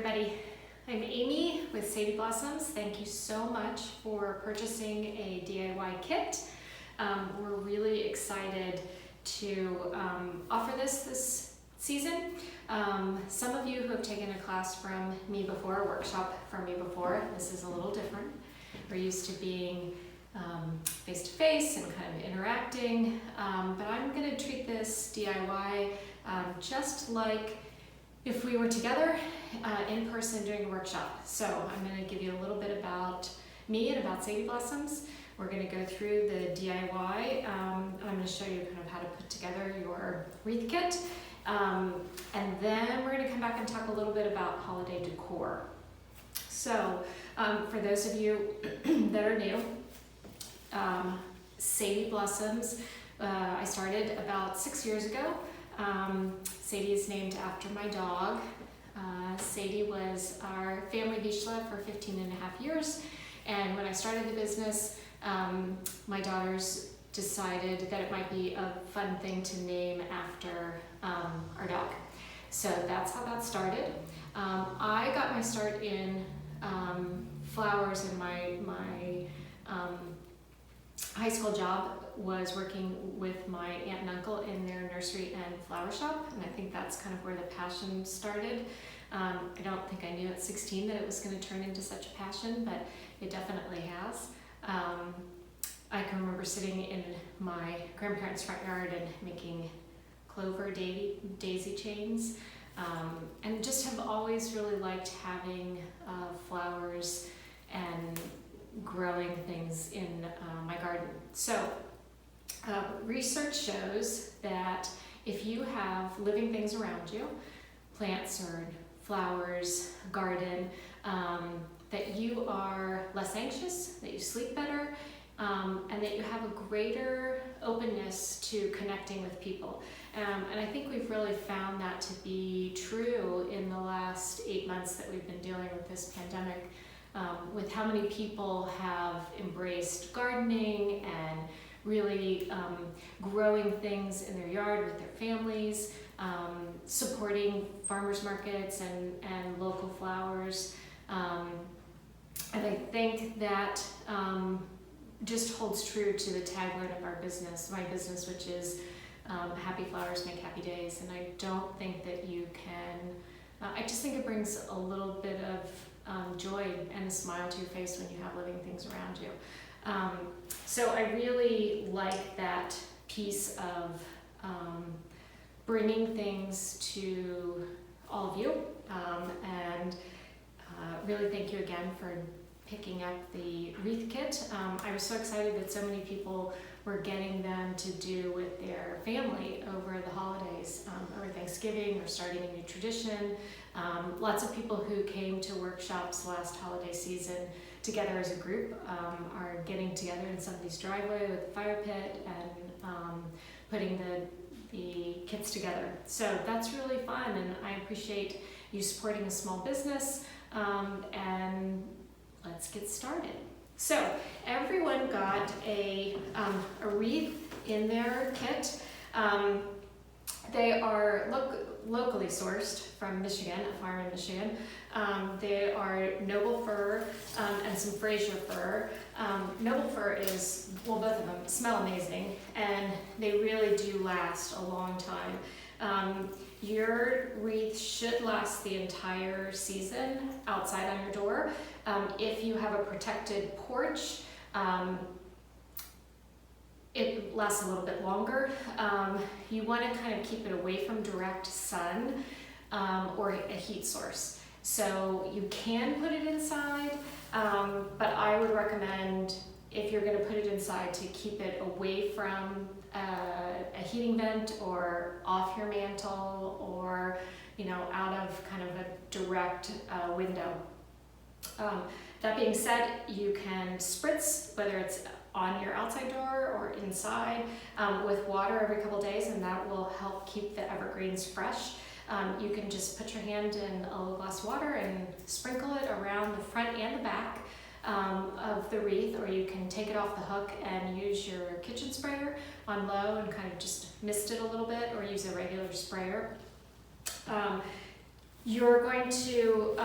everybody. I'm Amy with Sadie Blossoms. Thank you so much for purchasing a DIY kit. We're really excited to offer this season. Some of you who have taken a class from me before, a workshop from me before, this is a little different. We're used to being face-to-face and kind of interacting, but I'm going to treat this DIY just like if we were together in person doing a workshop. So I'm going to give you a little bit about me and about Sadie Blossoms. We're going to go through the DIY. I'm going to show you kind of how to put together your wreath kit. And then we're going to come back and talk a little bit about holiday decor. So for those of you that are new, Sadie Blossoms, I started about 6 years ago. Sadie is named after my dog. Sadie was our family Vizsla for 15 and a half years. And when I started the business, my daughters decided that it might be a fun thing to name after our dog. So that's how that started. I got my start in flowers, and my high school job was working with my aunt and uncle in their nursery and flower shop, and I think that's kind of where the passion started. I don't think I knew at 16 that it was going to turn into such a passion, but it definitely has. I can remember sitting in my grandparents' front yard and making clover daisy chains, and just have always really liked having flowers and growing things in my garden. So research shows that if you have living things around you, plants or flowers, garden, that you are less anxious, that you sleep better, and that you have a greater openness to connecting with people. And I think we've really found that to be true in the last 8 months that we've been dealing with this pandemic, with how many people have embraced gardening and really growing things in their yard with their families, supporting farmers markets and local flowers. And I think that just holds true to the tagline of our business, my business, which is happy flowers make happy days. And I don't think that you can, I just think it brings a little bit of joy and a smile to your face when you have living things around you. So I really like that piece of bringing things to all of you, and really thank you again for picking up the wreath kit. I was so excited that so many people were getting them to do with their family over the holidays, over Thanksgiving, or starting a new tradition. Lots of people who came to workshops last holiday season together as a group are getting together in somebody's driveway with a fire pit and putting the kits together. So that's really fun, and I appreciate you supporting a small business, and let's get started. So everyone got a wreath in their kit. They are locally sourced from Michigan, a farm in Michigan. They are noble fir and some Fraser fir. Noble fir is, well, both of them smell amazing, and they really do last a long time. Your wreath should last the entire season outside on your door. If you have a protected porch, it lasts a little bit longer. You want to kind of keep it away from direct sun or a heat source. So you can put it inside, but I would recommend, if you're going to put it inside, to keep it away from a heating vent or off your mantle, or out of kind of a direct window. That being said, you can spritz, whether it's on your outside door or inside, with water every couple days, and that will help keep the evergreens fresh. You can just put your hand in a little glass of water and sprinkle it around the front and the back of the wreath, or you can take it off the hook and use your kitchen sprayer on low and kind of just mist it a little bit, or use a regular sprayer. You're going to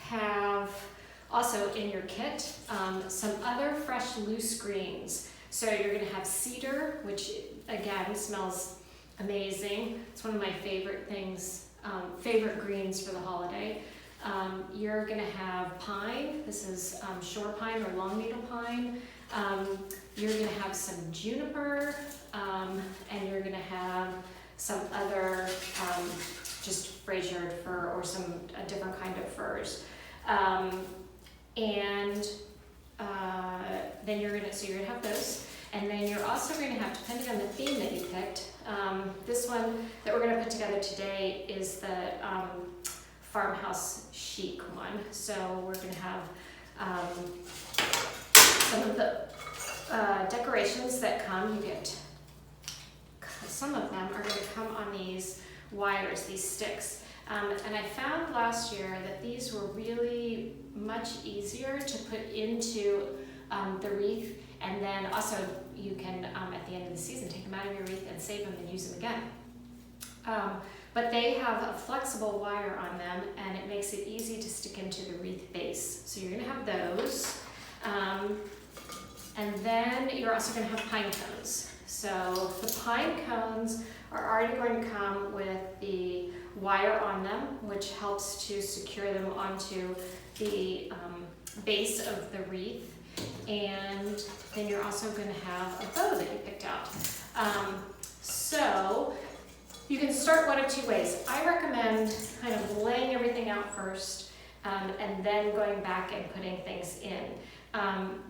have also in your kit some other fresh loose greens. So you're going to have cedar, which again smells amazing. It's one of my favorite things, favorite greens for the holiday. You're going to have pine. This is shore pine or long needle pine. You're going to have some juniper, and you're going to have some other just Fraser fir or a different kind of firs. Then you're gonna have those, and then you're also going to have, depending on the theme that you picked, this one that we're going to put together today is the farmhouse chic one. So we're going to have some of the decorations that come. You get some of them are going to come on these wires, these sticks. And I found last year that these were really much easier to put into the wreath, and then also you can, at the end of the season, take them out of your wreath and save them and use them again. But they have a flexible wire on them, and it makes it easy to stick into the wreath base. So you're going to have those. And then you're also going to have pine cones. So the pine cones are already going to come with the wire on them, which helps to secure them onto the base of the wreath. And then you're also going to have a bow that you picked out. So you can start one of two ways. I recommend kind of laying everything out first, and then going back and putting things in.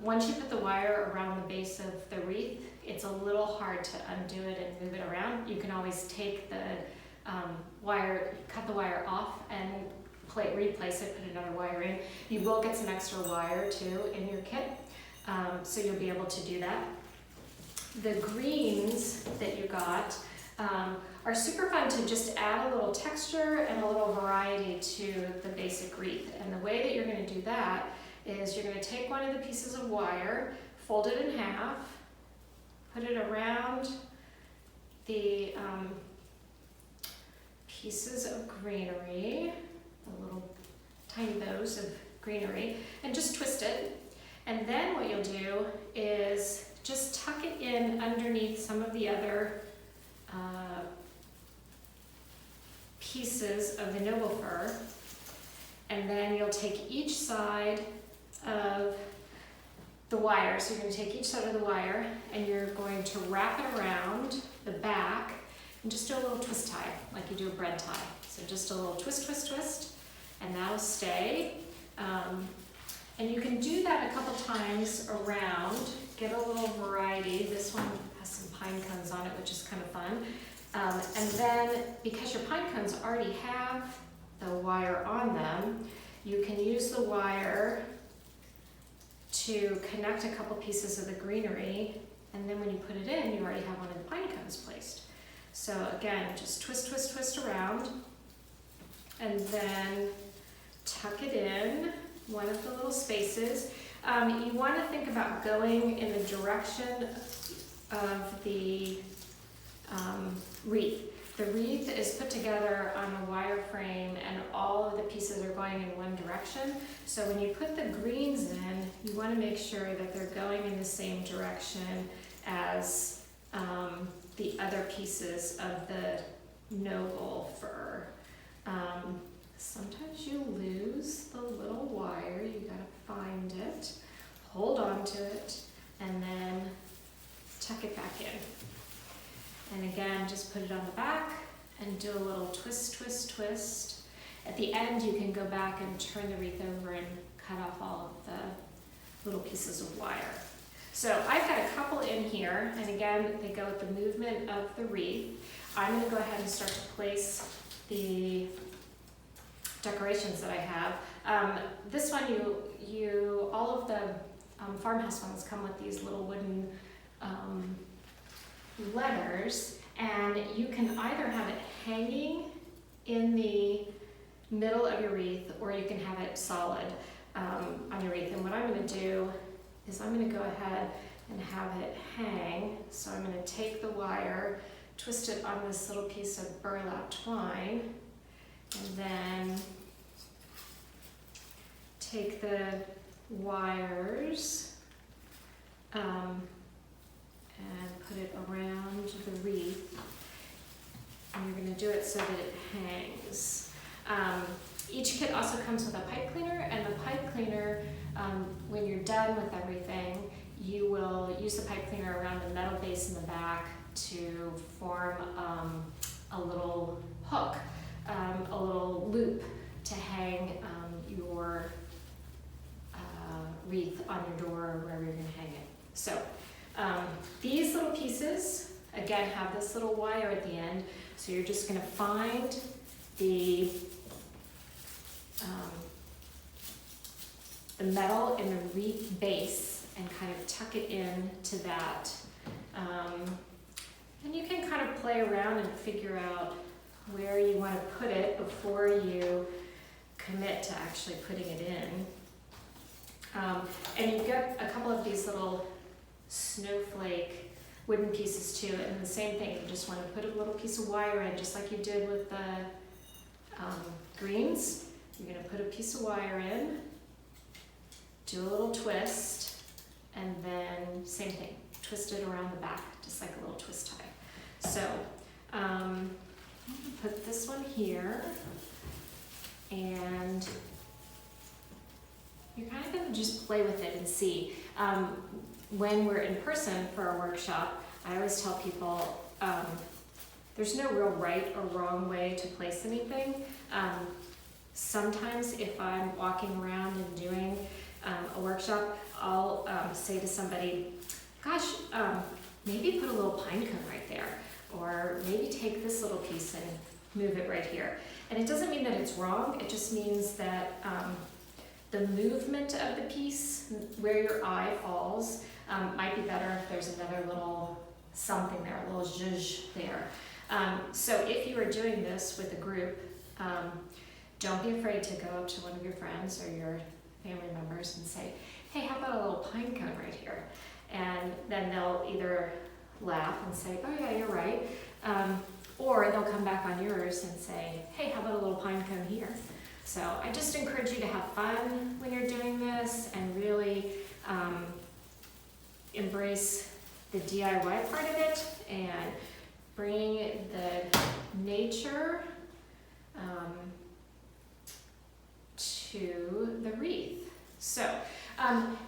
Once you put the wire around the base of the wreath, it's a little hard to undo it and move it around. You can always take the wire, cut the wire off and replace it, put another wire in. You will get some extra wire too in your kit, so you'll be able to do that. The greens that you got are super fun to just add a little texture and a little variety to the basic wreath. And the way that you're going to do that is you're going to take one of the pieces of wire, fold it in half, put it around the pieces of greenery, the little tiny bows of greenery, and just twist it. And then what you'll do is just tuck it in underneath some of the other pieces of the noble fir, and then you'll take each side of the wire. So you're going to take each side of the wire and you're going to wrap it around the back and just do a little twist tie, like you do a bread tie. So just a little twist, twist, twist, and that'll stay. And you can do that a couple times around, get a little variety. This one has some pine cones on it, which is kind of fun. And then, because your pine cones already have the wire on them, you can use the wire to connect a couple pieces of the greenery, and then when you put it in, you already have one of the pine cones placed. So again, just twist, twist, twist around, and then tuck it in one of the little spaces. You want to think about going in the direction of the wreath. The wreath is put together on a wire frame, and all of the pieces are going in one direction. So when you put the greens in, you want to make sure that they're going in the same direction as the other pieces of the noble fir. Sometimes you lose the little wire. You gotta find it, hold on to it, and then tuck it back in. And again, just put it on the back and do a little twist, twist, twist. At the end, you can go back and turn the wreath over and cut off all of the little pieces of wire. So I've got a couple in here, and again, they go with the movement of the wreath. I'm going to go ahead and start to place the decorations that I have. This one, all of the farmhouse ones come with these little wooden letters, and you can either have it hanging in the middle of your wreath, or you can have it solid on your wreath. And what I'm going to do is I'm going to go ahead and have it hang. So I'm going to take the wire, twist it on this little piece of burlap twine, And then take the wires and put it around the wreath. And you're going to do it so that it hangs. Each kit also comes with a pipe cleaner, and the pipe cleaner, when you're done with everything, you will use the pipe cleaner around the metal base in the back to form a little hook, a little loop to hang your wreath on your door or wherever you're going to hang it. So these little pieces, again, have this little wire at the end. So you're just going to find the metal in the wreath base and kind of tuck it in to that. And you can kind of play around and figure out where you want to put it before you commit to actually putting it in. And you've got a couple of these little snowflake wooden pieces too, and the same thing, you just want to put a little piece of wire in, just like you did with the greens. You're going to put a piece of wire in, do a little twist, and then same thing, twist it around the back, just like a little twist tie. So put this one here, and you're kind of going to just play with it and see. When we're in person for a workshop, I always tell people there's no real right or wrong way to place anything. Sometimes if I'm walking around and doing a workshop, I'll say to somebody, gosh, maybe put a little pine cone right there, or maybe take this little piece and move it right here. And it doesn't mean that it's wrong, it just means that the movement of the piece, where your eye falls, might be better if there's another little something there, a little zhuzh there. So if you are doing this with a group, don't be afraid to go up to one of your friends or your family members and say, hey, how about a little pine cone right here? And then they'll either laugh and say, oh yeah, you're right. Or they'll come back on yours and say, hey, how about a little pine cone here? So I just encourage you to have fun when you're doing this and really embrace the DIY part of it and bring the nature to the wreath. So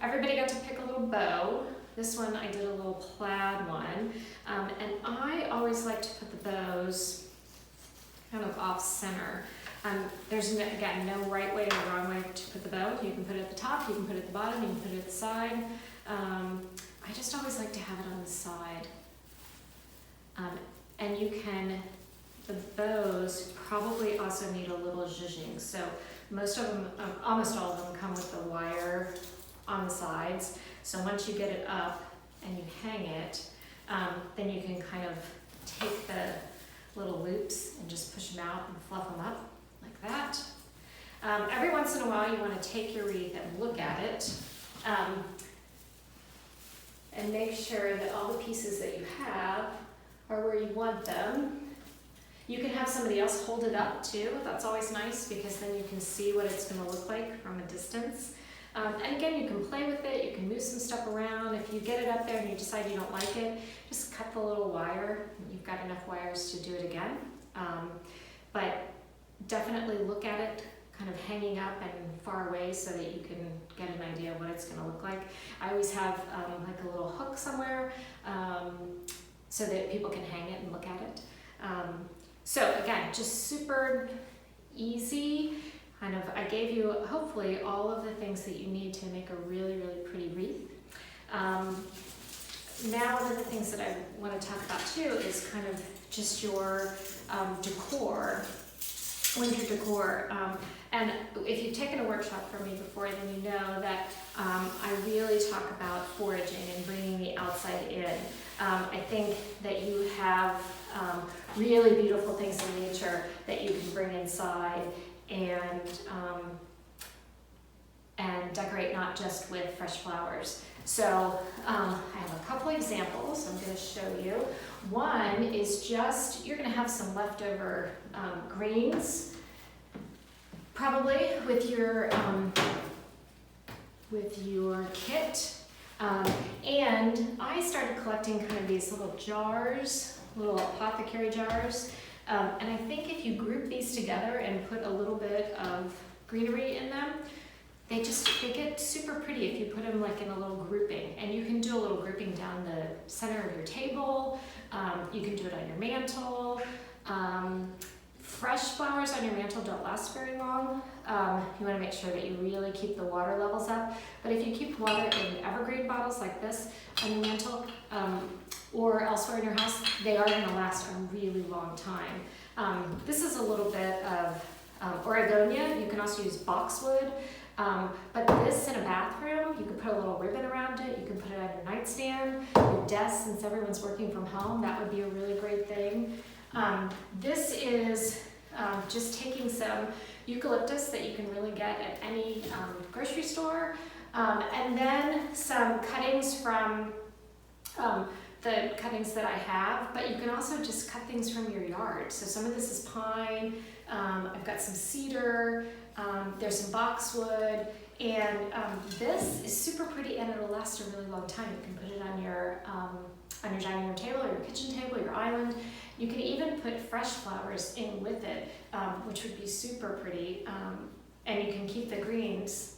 everybody got to pick a little bow. This one I did a little plaid one, and I always like to put the bows kind of off center. There's, again, no right way or wrong way to put the bow. You can put it at the top, you can put it at the bottom, you can put it at the side. I just always like to have it on the side. And you can, the bows probably also need a little zhuzhing. So most of them, almost all of them come with the wire on the sides. So once you get it up and you hang it, then you can kind of take the little loops and just push them out and fluff them up like that. Every once in a while you want to take your wreath and look at it and make sure that all the pieces that you have are where you want them. You can have somebody else hold it up too. That's always nice because then you can see what it's going to look like from a distance. And again, you can play with it, you can move some stuff around. If you get it up there and you decide you don't like it, just cut the little wire. You've got enough wires to do it again. But definitely look at it kind of hanging up and far away so that you can get an idea of what it's going to look like. I always have like a little hook somewhere so that people can hang it and look at it. So again, just super easy. Kind of, I gave you hopefully all of the things that you need to make a really, really pretty wreath. Now one of the things that I want to talk about too is kind of just your decor, winter decor. And if you've taken a workshop from me before, then you know that I really talk about foraging and bringing the outside in. I think that you have really beautiful things in nature that you can bring inside and decorate not just with fresh flowers. So I have a couple examples I'm going to show you. One is just, you're going to have some leftover greens probably with your kit. And I started collecting kind of these little jars, little apothecary jars. And I think if you group these together and put a little bit of greenery in them, they get super pretty if you put them like in a little grouping. And you can do a little grouping down the center of your table. You can do it on your mantle. Fresh flowers on your mantle don't last very long. You want to make sure that you really keep the water levels up. But if you keep water in evergreen bottles like this on your mantle or elsewhere in your house, they are going to last a really long time. This is a little bit of Oregonia. You can also use boxwood. But this in a bathroom, you can put a little ribbon around it. You can put it on your nightstand, your desk, since everyone's working from home. That would be a really great thing. This is just taking some eucalyptus that you can really get at any grocery store, and then some cuttings from the cuttings that I have, but you can also just cut things from your yard. So some of this is pine, I've got some cedar, there's some boxwood, and this is super pretty and it'll last a really long time. You can put it on your dining room table or your kitchen table, your island. You can even put fresh flowers in with it, which would be super pretty. And you can keep the greens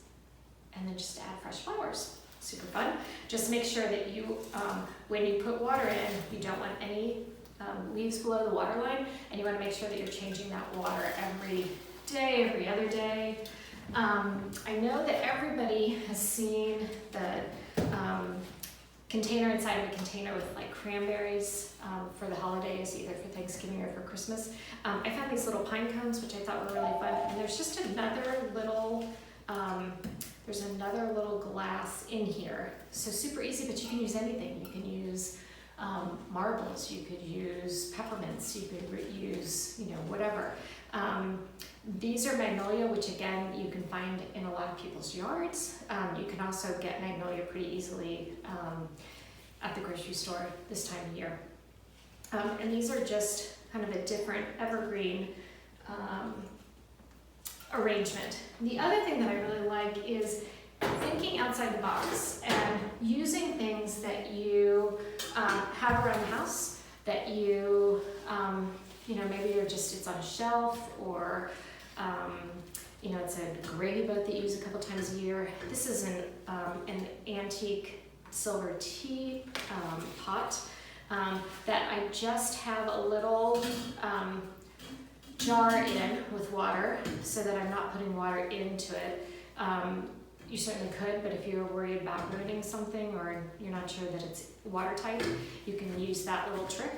and then just add fresh flowers. Super fun. Just make sure that you, when you put water in, you don't want any leaves below the water line, and you want to make sure that you're changing that water every day, every other day. I know that everybody has seen the container inside of a container with like cranberries for the holays, either for Thanksgiving or for Christmas. I found these little pine cones, which I thought were really fun, and there's just another little glass in here. So super easy, but you can use anything. You can use marbles, you could use peppermints, you could use, whatever. These are magnolia, which again, you can find in a lot of people's yards. You can also get magnolia pretty easily at the grocery store this time of year. And these are just kind of a different evergreen arrangement. The other thing that I really like is thinking outside the box and using things that you have around the house that you, maybe it's on a shelf, or it's a gravy boat that you use a couple times a year. This is an antique silver tea pot that I just have a little jar in with water so that I'm not putting water into it. You certainly could, but if you're worried about ruining something or you're not sure that it's watertight, you can use that little trick.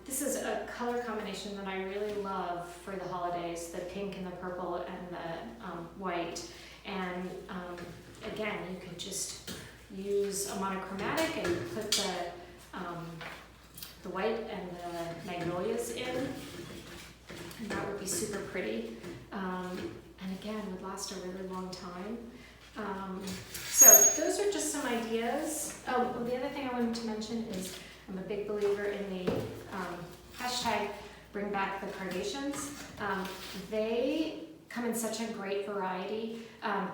This is a color combination that I really love for the holidays, the pink and the purple and the white. And again, you could just use a monochromatic and put the white and the magnolias in. And that would be super pretty. And again, would last a really long time. So those are just some ideas. Oh, the other thing I wanted to mention is I'm a big believer in the hashtag bring back the carnations. They come in such a great variety.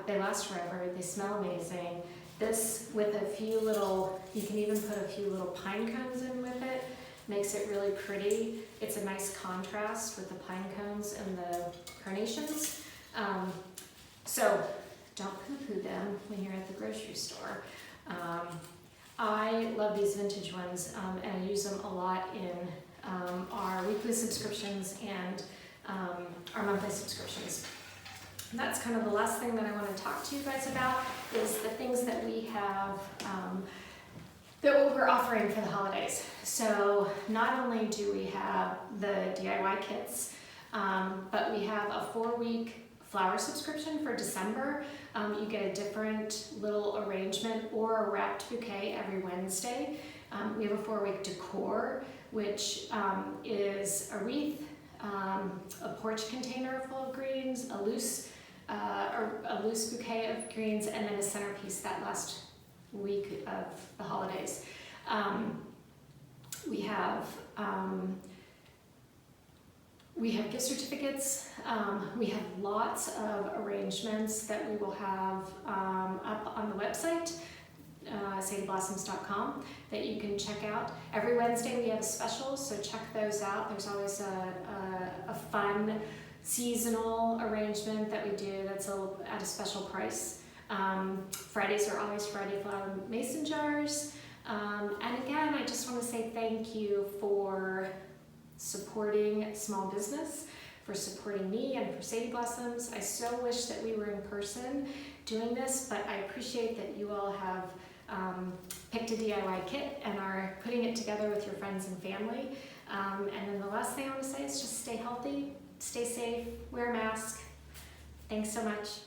They last forever. They smell amazing. This with a few little, you can even put a few little pine cones in with it. Makes it really pretty. It's a nice contrast with the pine cones and the carnations. So don't poo-poo them when you're at the grocery store. I love these vintage ones, and I use them a lot in our weekly subscriptions and our monthly subscriptions. And that's kind of the last thing that I want to talk to you guys about is the things that we have that we're offering for the holidays. So not only do we have the DIY kits, but we have a 4-week flower subscription for December. You get a different little arrangement or a wrapped bouquet every Wednesday. We have a 4-week decor, which is a wreath, a porch container full of greens, a loose bouquet of greens, and then a centerpiece that last week of the holidays. We have We have gift certificates. We have lots of arrangements that we will have up on the website, sadieblossoms.com, that you can check out. Every Wednesday we have a special, so check those out. There's always a fun seasonal arrangement that we do that's at a special price. Fridays are always Friday flower mason jars. And again, I just want to say thank you for supporting small business, for supporting me and for Sadie Blossoms. I so wish that we were in person doing this, but I appreciate that you all have picked a DIY kit and are putting it together with your friends and family. And then the last thing I want to say is just stay healthy, stay safe, wear a mask. Thanks so much.